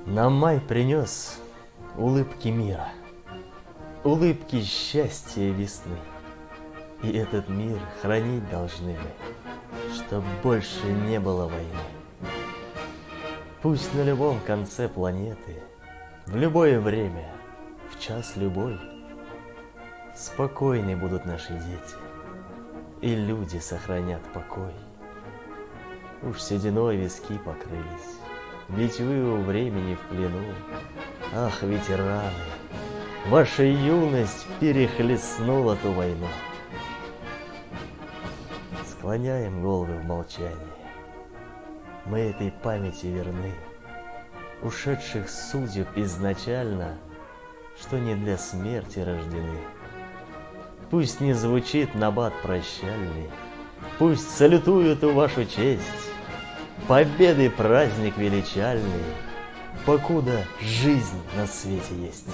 Нам май принес улыбки мира, улыбки счастья и весны. И этот мир хранить должны мы, чтоб больше не было войны. Пусть на любом конце планеты, в любое время, в час любой, спокойны будут наши дети, и люди сохранят покой. Уж сединой виски покрылись, ведь вы у времени в плену. Ах, ветераны, ваша юность перехлестнула ту войну. Склоняем головы в молчании, мы этой памяти верны, ушедших судеб изначально, что не для смерти рождены. Пусть не звучит набат прощальный, пусть салютуют в вашу честь, победы праздник величальный, покуда жизнь на свете есть.